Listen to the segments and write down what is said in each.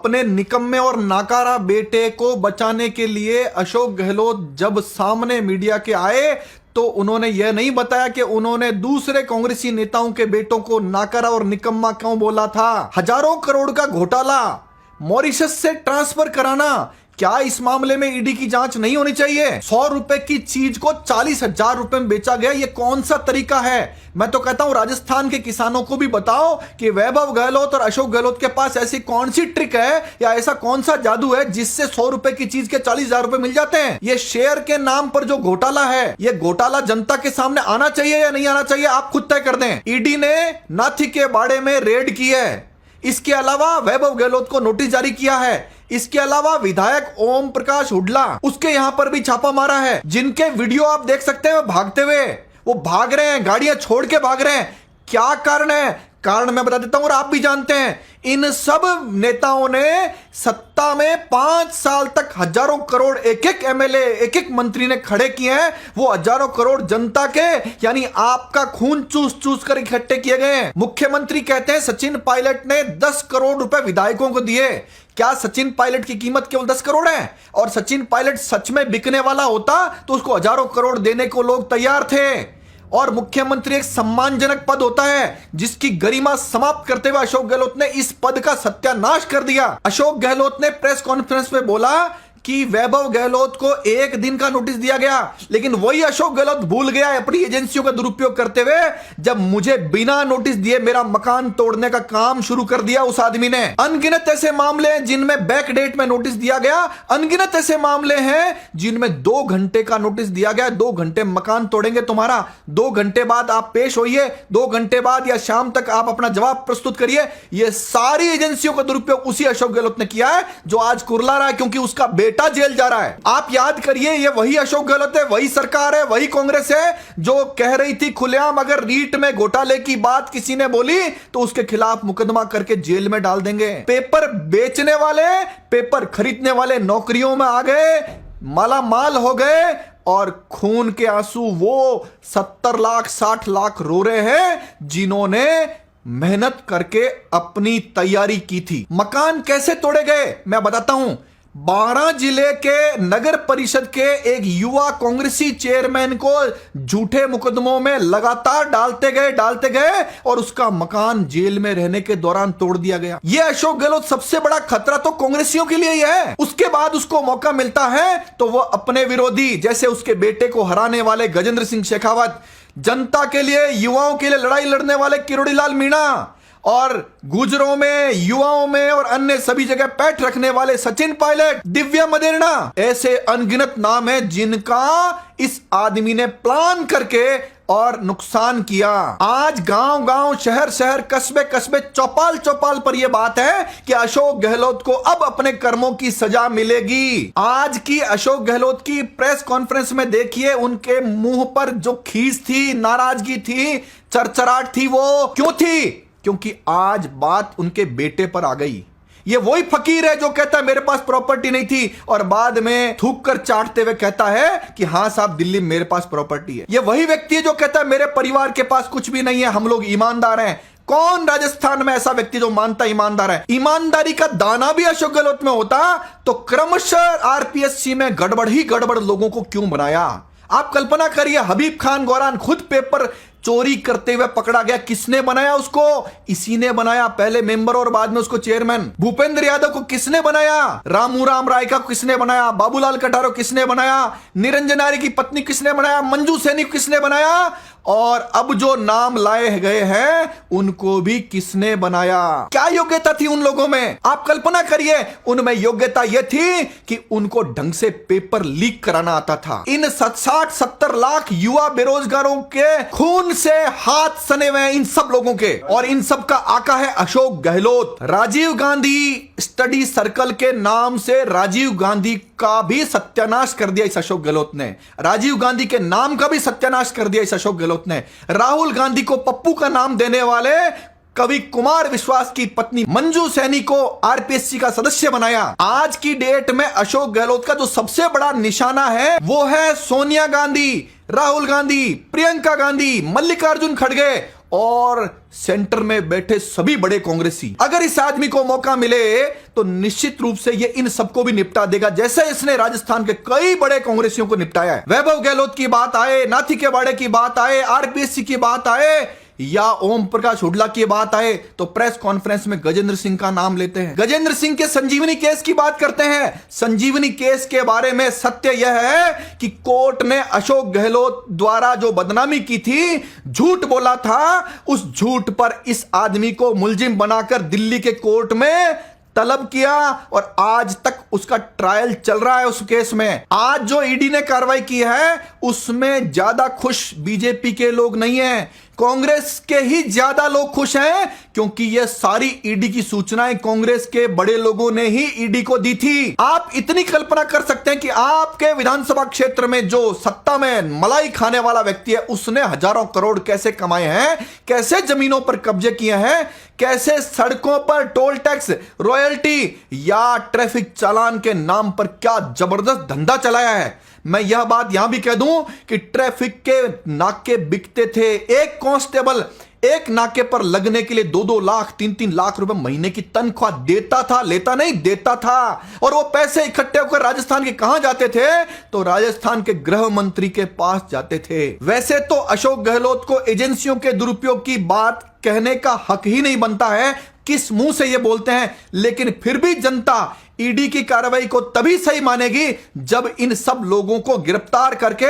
अपने निकम्मे और नाकारा बेटे को बचाने के लिए अशोक गहलोत जब सामने मीडिया के आए तो उन्होंने यह नहीं बताया कि उन्होंने दूसरे कांग्रेसी नेताओं के बेटों को नाकारा और निकम्मा क्यों बोला था। हजारों करोड़ का घोटाला मॉरिशस से ट्रांसफर कराना, क्या इस मामले में ईडी की जांच नहीं होनी चाहिए? 100 रुपए की चीज को 40,000 रुपए में बेचा गया, ये कौन सा तरीका है? मैं तो कहता हूं राजस्थान के किसानों को भी बताओ कि वैभव गहलोत और अशोक गहलोत के पास ऐसी कौन सी ट्रिक है या ऐसा कौन सा जादू है जिससे 100 रुपए की चीज के 40,000 रुपए मिल जाते हैं। ये शेयर के नाम पर जो घोटाला है, ये घोटाला जनता के सामने आना चाहिए या नहीं आना चाहिए, आप खुद तय कर दें। ईडी ने नाथी के बाड़े में रेड की है, इसके अलावा वैभव गहलोत को नोटिस जारी किया है, इसके अलावा विधायक ओम प्रकाश हुड्डा उसके यहां पर भी छापा मारा है, जिनके वीडियो आप देख सकते हैं भागते हुए, वो भाग रहे हैं, गाड़ियां छोड़ के भाग रहे हैं। क्या कारण है? कारण मैं बता देता हूं और आप भी जानते हैं। इन सब नेताओं ने सत्ता में 5 साल तक हजारों करोड़ एक एक एमएलए एक एक मंत्री ने खड़े किए हैं। वो हजारों करोड़ जनता के यानी आपका खून चूस चूस कर इकट्ठे किए गए हैं। मुख्यमंत्री कहते हैं सचिन पायलट ने 10 करोड़ रुपए विधायकों को दिए। क्या सचिन पायलट की कीमत केवल 10 करोड़ है? और सचिन पायलट सच में बिकने वाला होता तो उसको हजारों करोड़ देने को लोग तैयार थे। और मुख्यमंत्री एक सम्मानजनक पद होता है जिसकी गरिमा समाप्त करते हुए अशोक गहलोत ने इस पद का सत्यानाश कर दिया। अशोक गहलोत ने प्रेस कॉन्फ्रेंस में बोला कि वैभव गहलोत को 1 दिन का नोटिस दिया गया, लेकिन वही अशोक गहलोत भूल गया अपनी एजेंसियों का दुरुपयोग करते हुए, जब मुझे बिना नोटिस दिए मेरा मकान तोड़ने का काम शुरू कर दिया उस आदमी ने। अनगिनत ऐसे मामले हैं जिनमें बैक डेट में नोटिस दिया गया, अनगिनत ऐसे मामले हैं जिनमें 2 घंटे का नोटिस दिया गया, 2 घंटे मकान तोड़ेंगे तुम्हारा, 2 घंटे बाद आप पेश होइए, 2 घंटे बाद या शाम तक आप अपना जवाब प्रस्तुत करिए। यह सारी एजेंसियों का दुरुपयोग उसी अशोक गहलोत ने किया है जो आज कुरला रहा है क्योंकि उसका बेटा जेल जा रहा है। आप याद करिए, ये वही अशोक गहलोत है, वही सरकार है, वही कांग्रेस है जो कह रही थी खुलेआम अगर रीट में घोटाले की बात किसी ने बोली तो उसके खिलाफ मुकदमा करके जेल में डाल देंगे। पेपर बेचने वाले, पेपर खरीदने वाले नौकरियों में आ गए, माला माल हो गए और खून के आंसू वो 70 लाख 60 लाख रो रहे हैं जिन्होंने मेहनत करके अपनी तैयारी की थी। मकान कैसे तोड़े गए मैं बताता हूं। 12 जिले के नगर परिषद के एक युवा कांग्रेसी चेयरमैन को झूठे मुकदमों में लगातार डालते गए और उसका मकान जेल में रहने के दौरान तोड़ दिया गया। यह अशोक गहलोत सबसे बड़ा खतरा तो कांग्रेसियों के लिए ही है। उसके बाद उसको मौका मिलता है तो वह अपने विरोधी जैसे उसके बेटे को हराने वाले गजेंद्र सिंह शेखावत, जनता के लिए युवाओं के लिए लड़ाई लड़ने वाले किरोड़ी लाल मीणा और गुजरों में, युवाओं में और अन्य सभी जगह पैठ रखने वाले सचिन पायलट, दिव्या मदेरणा, ऐसे अनगिनत नाम हैं जिनका इस आदमी ने प्लान करके और नुकसान किया। आज गांव गांव, शहर शहर, कस्बे कस्बे, चौपाल चौपाल पर यह बात है कि अशोक गहलोत को अब अपने कर्मों की सजा मिलेगी। आज की अशोक गहलोत की प्रेस कॉन्फ्रेंस में देखिए उनके मुंह पर जो खीस थी, नाराजगी थी, चरचराहट थी, वो क्यों थी? क्योंकि आज बात उनके बेटे पर आ गई। ये वही फकीर है जो कहता है मेरे पास प्रॉपर्टी नहीं थी और बाद में थूक कर चाटते हुए कहता है कि हां साहब दिल्ली में मेरे पास प्रॉपर्टी है। ये वही व्यक्ति है जो कहता है मेरे परिवार के पास कुछ भी नहीं है, हम लोग ईमानदार हैं। कौन राजस्थान में ऐसा व्यक्ति जो मानता ईमानदार है? ईमानदारी का दाना भी अशोक गहलोत में होता तो क्रमशः आरपीएससी में गड़बड़ ही गड़बड़ लोगों को क्यों बनाया? आप कल्पना करिए, हबीब खान गौरान खुद पेपर चोरी करते हुए पकड़ा गया। किसने बनाया उसको? इसी ने बनाया, पहले मेंबर और बाद में उसको चेयरमैन। भूपेंद्र यादव को किसने बनाया? रामू राम राय का किसने बनाया? बाबूलाल कटारो किसने बनाया? निरंजन आर्य की पत्नी किसने बनाया? मंजू सैनी किसने बनाया? और अब जो नाम लाए गए हैं उनको भी किसने बनाया? क्या योग्यता थी उन लोगों में? आप कल्पना करिए, उनमें योग्यता यह थी कि उनको ढंग से पेपर लीक कराना आता था। इन 60-70 लाख युवा बेरोजगारों के खून से हाथ सने हुए इन सब लोगों के, और इन सब का आका है अशोक गहलोत। राजीव गांधी स्टडी सर्कल के नाम से राजीव गांधी का भी सत्यानाश कर दिया इस अशोक गहलोत ने। राजीव गांधी के नाम का भी सत्यानाश कर दिया इस अशोक गहलोत ने। राहुल गांधी को पप्पू का नाम देने वाले कवि कुमार विश्वास की पत्नी मंजू सैनी को आरपीएससी का सदस्य बनाया। आज की डेट में अशोक गहलोत का जो सबसे बड़ा निशाना है वो है सोनिया गांधी, राहुल गांधी, प्रियंका गांधी, मल्लिकार्जुन खड़गे और सेंटर में बैठे सभी बड़े कांग्रेसी। अगर इस आदमी को मौका मिले तो निश्चित रूप से ये इन सबको भी निपटा देगा, जैसे इसने राजस्थान के कई बड़े कांग्रेसियों को निपटाया है। वैभव गहलोत की बात आए, नाथी के बाड़े की बात आए, आरपीएससी की बात आए या ओम प्रकाश हुड्डा की बात आए तो प्रेस कॉन्फ्रेंस में गजेंद्र सिंह का नाम लेते हैं। गजेंद्र सिंह के संजीवनी केस की बात करते हैं। संजीवनी केस के बारे में सत्य यह है कि कोर्ट ने अशोक गहलोत द्वारा जो बदनामी की थी, झूठ बोला था, उस झूठ पर इस आदमी को मुलजिम बनाकर दिल्ली के कोर्ट में तलब किया और आज तक उसका ट्रायल चल रहा है उस केस में। आज जो ईडी ने कार्रवाई की है उसमें ज्यादा खुश बीजेपी के लोग नहीं हैं, कांग्रेस के ही ज्यादा लोग खुश हैं, क्योंकि ये सारी ईडी की सूचनाएं कांग्रेस के बड़े लोगों ने ही ईडी को दी थी। आप इतनी कल्पना कर सकते हैं कि आपके विधानसभा क्षेत्र में जो सत्ता में मलाई खाने वाला व्यक्ति है उसने हजारों करोड़ कैसे कमाए हैं, कैसे जमीनों पर कब्जे किए हैं, कैसे सड़कों पर टोल टैक्स, रॉयल्टी या ट्रैफिक चालान के नाम पर क्या जबरदस्त धंधा चलाया है। मैं यह बात यहां भी कह दूं कि ट्रैफिक के नाके बिकते थे। एक कांस्टेबल एक नाके पर लगने के लिए 2-2 लाख 3-3 लाख रुपए महीने की तनख्वाह देता था, लेता नहीं देता था। और वो पैसे इकट्ठे होकर राजस्थान के कहां जाते थे? तो राजस्थान के गृह मंत्री के पास जाते थे। वैसे तो अशोक गहलोत को एजेंसियों के दुरुपयोग की बात कहने का हक ही नहीं बनता है, किस मुंह से ये बोलते हैं, लेकिन फिर भी जनता ईडी की कार्रवाई को तभी सही मानेगी जब इन सब लोगों को गिरफ्तार करके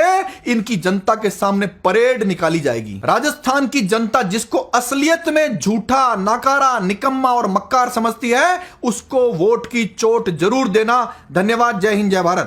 इनकी जनता के सामने परेड निकाली जाएगी। राजस्थान की जनता जिसको असलियत में झूठा, नाकारा, निकम्मा और मक्कार समझती है, उसको वोट की चोट जरूर देना। धन्यवाद। जय हिंद, जय भारत।